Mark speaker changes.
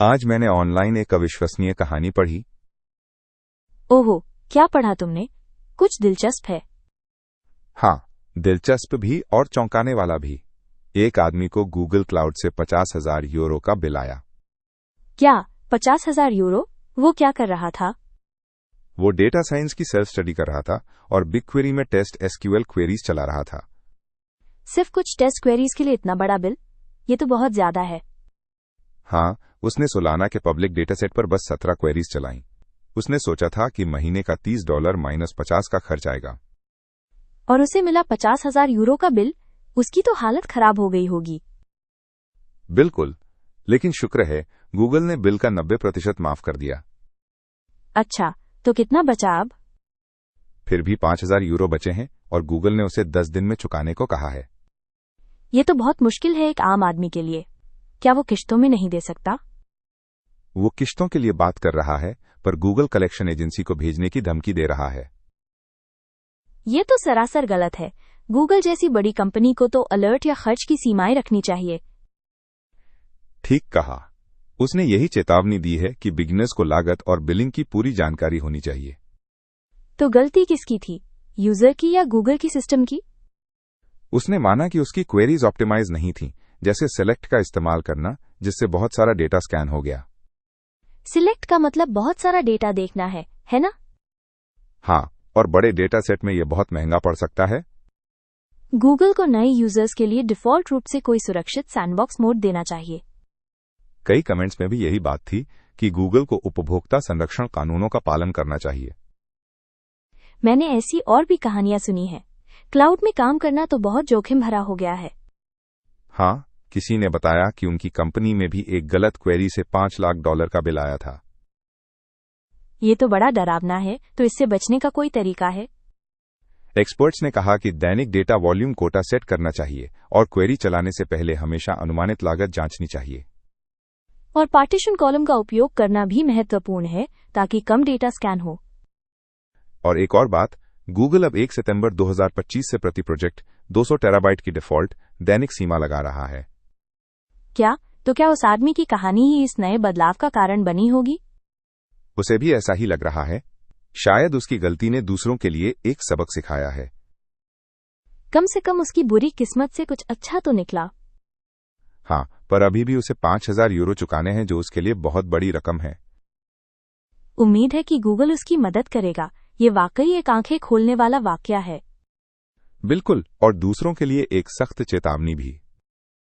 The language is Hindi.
Speaker 1: आज मैंने ऑनलाइन एक अविश्वसनीय कहानी पढ़ी।
Speaker 2: ओहो, क्या पढ़ा तुमने? कुछ दिलचस्प है।
Speaker 1: हाँ, दिलचस्प भी और चौंकाने वाला भी। एक आदमी को गूगल क्लाउड से 50,000 यूरो का बिल आया।
Speaker 2: क्या 50,000 यूरो? वो क्या कर रहा था?
Speaker 1: वो डेटा साइंस की सेल्फ स्टडी कर रहा था और बिग क्वेरी में टेस्ट एसक्यूएल क्वेरीज चला रहा था।
Speaker 2: सिर्फ कुछ टेस्ट क्वेरीज के लिए इतना बड़ा बिल? ये तो बहुत ज्यादा है।
Speaker 1: हाँ, उसने सोलाना के पब्लिक डेटासेट पर बस 17 क्वेरीज चलाई। उसने सोचा था कि महीने का $30 माइनस 50 का खर्च आएगा।
Speaker 2: और उसे मिला 50,000 यूरो का बिल। उसकी तो हालत खराब हो गई होगी।
Speaker 1: बिल्कुल, लेकिन शुक्र है गूगल ने बिल का 90% माफ कर दिया।
Speaker 2: अच्छा, तो कितना बचा अब?
Speaker 1: फिर भी 5,000 यूरो बचे हैं और गूगल ने उसे 10 दिन में चुकाने को कहा है।
Speaker 2: ये तो बहुत मुश्किल है एक आम आदमी के लिए। क्या वो किश्तों में नहीं दे सकता?
Speaker 1: वो किश्तों के लिए बात कर रहा है, पर गूगल कलेक्शन एजेंसी को भेजने की धमकी दे रहा है।
Speaker 2: ये तो सरासर गलत है। गूगल जैसी बड़ी कंपनी को तो अलर्ट या खर्च की सीमाएं रखनी चाहिए।
Speaker 1: ठीक कहा। उसने यही चेतावनी दी है कि बिगिनर्स को लागत और बिलिंग की पूरी जानकारी होनी चाहिए।
Speaker 2: तो गलती किसकी थी, यूजर की या गूगल की सिस्टम की?
Speaker 1: उसने माना कि उसकी क्वेरीज ऑप्टिमाइज नहीं थी, जैसे सेलेक्ट का इस्तेमाल करना, जिससे बहुत सारा डेटा स्कैन हो गया।
Speaker 2: सिलेक्ट का मतलब बहुत सारा डेटा देखना है ना?
Speaker 1: हाँ, और बड़े डेटा सेट में यह बहुत महंगा पड़ सकता है।
Speaker 2: गूगल को नए यूजर्स के लिए डिफॉल्ट रूप से कोई सुरक्षित सैंडबॉक्स मोड देना चाहिए।
Speaker 1: कई कमेंट्स में भी यही बात थी कि गूगल को उपभोक्ता संरक्षण कानूनों का पालन करना चाहिए।
Speaker 2: मैंने ऐसी और भी कहानियां सुनी हैं। क्लाउड में काम करना तो बहुत जोखिम भरा हो गया है।
Speaker 1: हाँ, किसी ने बताया कि उनकी कंपनी में भी एक गलत क्वेरी से $5 लाख का बिल आया था।
Speaker 2: ये तो बड़ा डरावना है। तो इससे बचने का कोई तरीका है?
Speaker 1: एक्सपर्ट्स ने कहा कि दैनिक डेटा वॉल्यूम कोटा सेट करना चाहिए और क्वेरी चलाने से पहले हमेशा अनुमानित लागत जांचनी चाहिए।
Speaker 2: और पार्टीशन कॉलम का उपयोग करना भी महत्वपूर्ण है, ताकि कम डेटा स्कैन हो।
Speaker 1: और एक और बात, गूगल अब 1 सितंबर 2025 से प्रति प्रोजेक्ट 200 टेराबाइट की डिफॉल्ट दैनिक सीमा लगा रहा है।
Speaker 2: क्या उस आदमी की कहानी ही इस नए बदलाव का कारण बनी होगी?
Speaker 1: उसे भी ऐसा ही लग रहा है। शायद उसकी गलती ने दूसरों के लिए एक सबक सिखाया है।
Speaker 2: कम से कम उसकी बुरी किस्मत से कुछ अच्छा तो निकला।
Speaker 1: हाँ, पर अभी भी उसे 5,000 यूरो चुकाने हैं, जो उसके लिए बहुत बड़ी रकम है।
Speaker 2: उम्मीद है कि गूगल उसकी मदद करेगा। ये वाकई एक आंखें खोलने वाला वाकया है।
Speaker 1: बिल्कुल, और दूसरों के लिए एक सख्त चेतावनी भी।